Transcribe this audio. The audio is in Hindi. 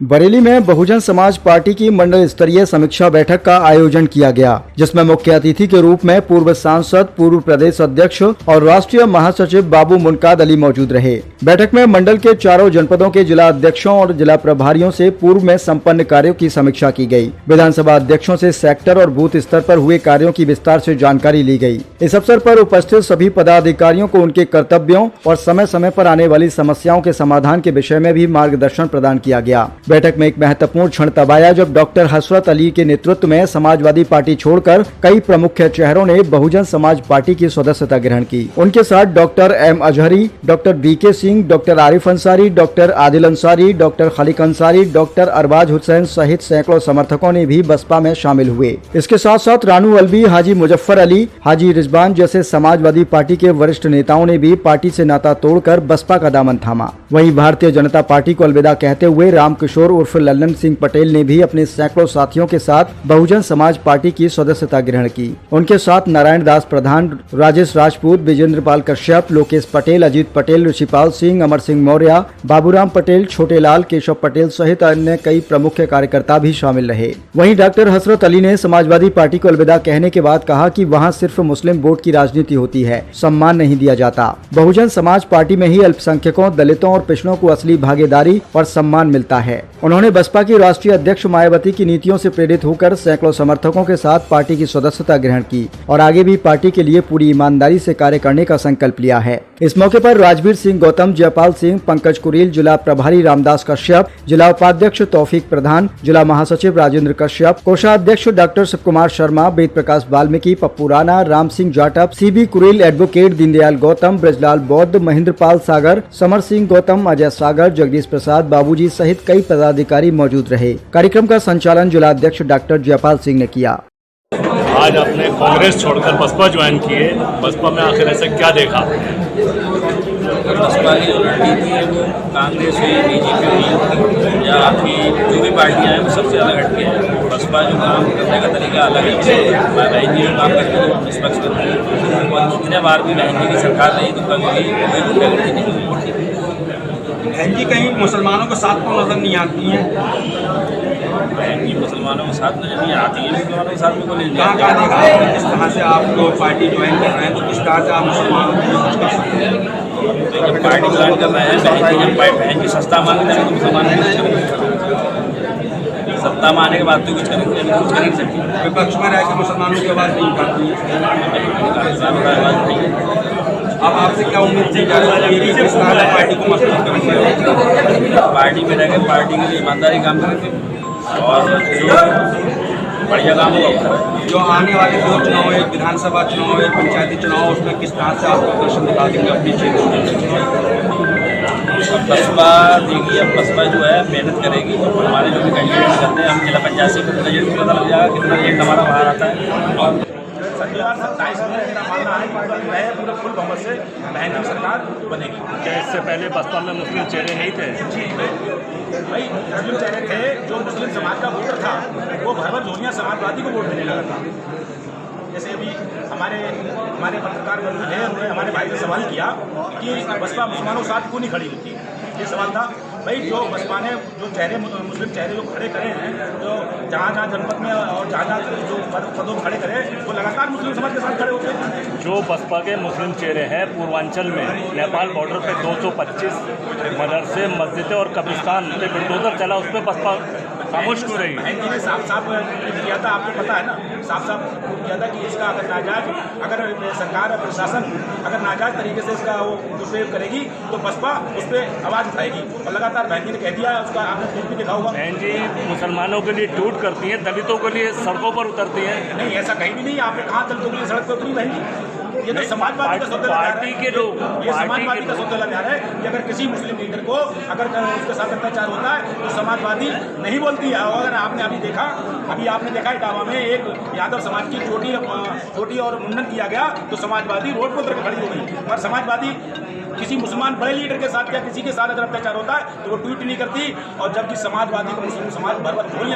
बरेली में बहुजन समाज पार्टी की मंडल स्तरीय समीक्षा बैठक का आयोजन किया गया, जिसमें मुख्य अतिथि के रूप में पूर्व सांसद, पूर्व प्रदेश अध्यक्ष और राष्ट्रीय महासचिव बाबू मुनकाद अली मौजूद रहे। बैठक में मंडल के चारों जनपदों के जिला अध्यक्षों और जिला प्रभारियों से पूर्व में संपन्न कार्यों की समीक्षा की गई। विधानसभा अध्यक्षों से सेक्टर और बूथ स्तर पर हुए कार्यों की विस्तार से जानकारी ली गई। इस अवसर पर उपस्थित सभी पदाधिकारियों को उनके कर्तव्यों और समय समय पर आने वाली समस्याओं के समाधान के विषय में भी मार्गदर्शन प्रदान किया गया। बैठक में एक महत्वपूर्ण क्षण तब आया जब डॉक्टर हसरत अली के नेतृत्व में समाजवादी पार्टी छोड़कर कई प्रमुख चेहरों ने बहुजन समाज पार्टी की सदस्यता ग्रहण की। उनके साथ doctor M Azhari, doctor BK Singh, doctor Arif Ansari, doctor Adil Ansari, doctor Khaliq Ansari, doctor Arbaz Hussain सहित सैकड़ों समर्थकों ने भी बसपा में शामिल हुए। इसके साथ साथ रानू अलवी, हाजी मुजफ्फर अली, हाजी रिजवान जैसे समाजवादी पार्टी के वरिष्ठ नेताओं ने भी पार्टी से नाता तोड़कर बसपा का दामन थामा। वहीं भारतीय जनता पार्टी को अलविदा कहते हुए रामकिशोर उर्फ लल्लन सिंह पटेल ने भी अपने सैकड़ों साथियों के साथ बहुजन समाज पार्टी की सदस्यता ग्रहण की। उनके साथ नारायण दास प्रधान, राजेश राजपूत, विजेंद्र पाल कश्यप, लोकेश पटेल, अजीत पटेल, ऋषिपाल सिंह, अमर सिंह मौर्य, बाबूराम पटेल, छोटे लाल, केशव पटेल सहित अन्य कई प्रमुख कार्यकर्ता भी शामिल रहे। वहीं डॉक्टर हसरत अली ने समाजवादी पार्टी को अलविदा कहने के बाद कहा कि वहां सिर्फ मुस्लिम वोट की राजनीति होती है, सम्मान नहीं दिया जाता। बहुजन समाज पार्टी में ही अल्पसंख्यकों, दलितों और पिछड़ों को असली भागीदारी और सम्मान मिलता है। उन्होंने बसपा की राष्ट्रीय अध्यक्ष मायावती की नीतियों से प्रेरित होकर सैकड़ों समर्थकों के साथ पार्टी की सदस्यता ग्रहण की और आगे भी पार्टी के लिए पूरी ईमानदारी से कार्य करने का संकल्प लिया है। इस मौके पर राजवीर सिंह गौतम, जयपाल सिंह, पंकज कुरेल, जिला प्रभारी रामदास कश्यप, जिला उपाध्यक्ष तौफीक प्रधान, जिला महासचिव राजेंद्र कश्यप, कोषाध्यक्ष doctor Shiv Kumar Sharma, Ved Prakash Valmiki, Pappu Rana, Ram Singh Jatav, CB Kurel, advocate Deendayal Gautam, Brajlal बौद्ध, महेंद्र पाल सागर, समर सिंह गौतम, अजय सागर, जगदीश प्रसाद, बाबूजी सहित कई पदाधिकारी मौजूद रहे। कार्यक्रम का संचालन जिला अध्यक्ष डॉक्टर जयपाल सिंह ने किया। आज आपने कांग्रेस छोड़कर बसपा ज्वाइन किए, बसपा में आखिर ऐसा क्या देखा? बसपा की जो रणनीति है वो कांग्रेस हुई, बीजेपी हुई या आपकी जो भी पार्टियाँ हैं वो सबसे अलग हटके है। बसपा जो काम करने का तरीका अलग है। बहन जी जो काम करती है वो निष्पक्ष करती है और जितने बार भी बहन जी की सरकार रही तो कभी भी कोई गुंडागर्दी नहीं होती। बहन जी कहीं मुसलमानों के साथ को नजर नहीं आती हैं। बहन जी मुसलमानों के साथ नजर नहीं आती है, मुसलमानों के साथ में कोई कहाँ देखा है किस तरह से आप लोग पार्टी ज्वाइन कर रहे हैं, तो किस तरह से आप मुसलमानों के लिए कुछ कर सकते हैं? जब पार्टी ज्वाइन कर रहे हैं, बहन जी सस्ता मांगते हैं तो मुसलमान नहीं सत्ता मारने के बाद तो कुछ करेंगे, कुछ कर नहीं सकते। विपक्ष में रह के मुसलमानों की आवाज़ नहीं उठाती है। अब आपसे क्या उम्मीद थी कि किस तरह से पार्टी को मजबूत करेंगे? पार्टी में रह के पार्टी के लिए ईमानदारी काम करेंगे और जो बढ़िया काम होगा। जो आने वाले दो चुनाव है, विधानसभा चुनाव है, पंचायती चुनाव, उसमें किस तरह से आप प्रदर्शन दिखा देंगे अपनी क्षेत्र में? बसपा देखिए, बसपा जो है मेहनत करेगी तो हमारे जो भी कैंडिडेट करते हैं, हम जिला पंचायत से कितना रिजल्ट पता लग जाएगा, कितना रिजल्ट हमारा बाहर आता है। और 2027 में मेरा मानना है कि पूरे फुल बहुमत से बहन की सरकार बनेगी। क्या इससे पहले बसपा में मुस्लिम चेहरे नहीं थे? जी भाई, मुस्लिम चेहरे थे, जो मुस्लिम समाज का वोटर था वो भर भर झोलियाँ समाजवादी को वोट देने लगा था। जैसे अभी हमारे पत्रकार मौजूद हैं, उन्होंने हमारे भाई से सवाल किया कि बसपा मुसलमानों के साथ क्यों नहीं खड़ी होती। ये सवाल था भाई, जो बसपा ने जो चेहरे मुस्लिम चेहरे जो खड़े करे हैं, जो जहाँ जनपद में और जहाँ जो पदों में खड़े करे, वो लगातार मुस्लिम समाज के साथ खड़े होते हैं। जो बसपा के मुस्लिम चेहरे हैं, पूर्वांचल में नेपाल बॉर्डर पे 225 मदरसे, मस्जिदें और कब्रिस्तान पे बुलडोजर चला, उस पर बसपा खामोश क्यों रही? बहन जी ने साफ साफ किया था, आपको पता है ना, साफ साफ किया था कि इसका अगर नाजायज, अगर सरकार और प्रशासन अगर नाजायज तरीके से इसका वो दुरुपयोग करेगी तो बसपा उस पर आवाज़ उठाएगी। और लगातार बहन जी ने कह दिया, उसका आपने ट्वीट भी देखा होगा। बहन जी मुसलमानों के लिए टूट करती हैं, दलितों के लिए सड़कों पर उतरती हैं। नहीं, ऐसा कहीं भी नहीं। आपने कहा दलितों के लिए सड़क पर उतरी बहन जी? ये तो समाजवादी का सौदा पार्टी के लोग, ये समाजवादी का सौदा लगा रहा है कि अगर किसी मुस्लिम लीडर को अगर उसके साथ अत्याचार होता है तो समाजवादी नहीं बोलती है। और आपने अभी देखा इटावा में एक यादव समाज की चोटी और मुंडन किया गया तो समाजवादी रोड पर उतर खड़ी हो गई। और समाजवादी किसी मुसलमान बड़े लीडर के साथ या किसी के साथ अगर अत्याचार होता है तो वो ट्वीट नहीं करती। और जबकि समाजवादी को मुस्लिम समाज भर भर गोलियां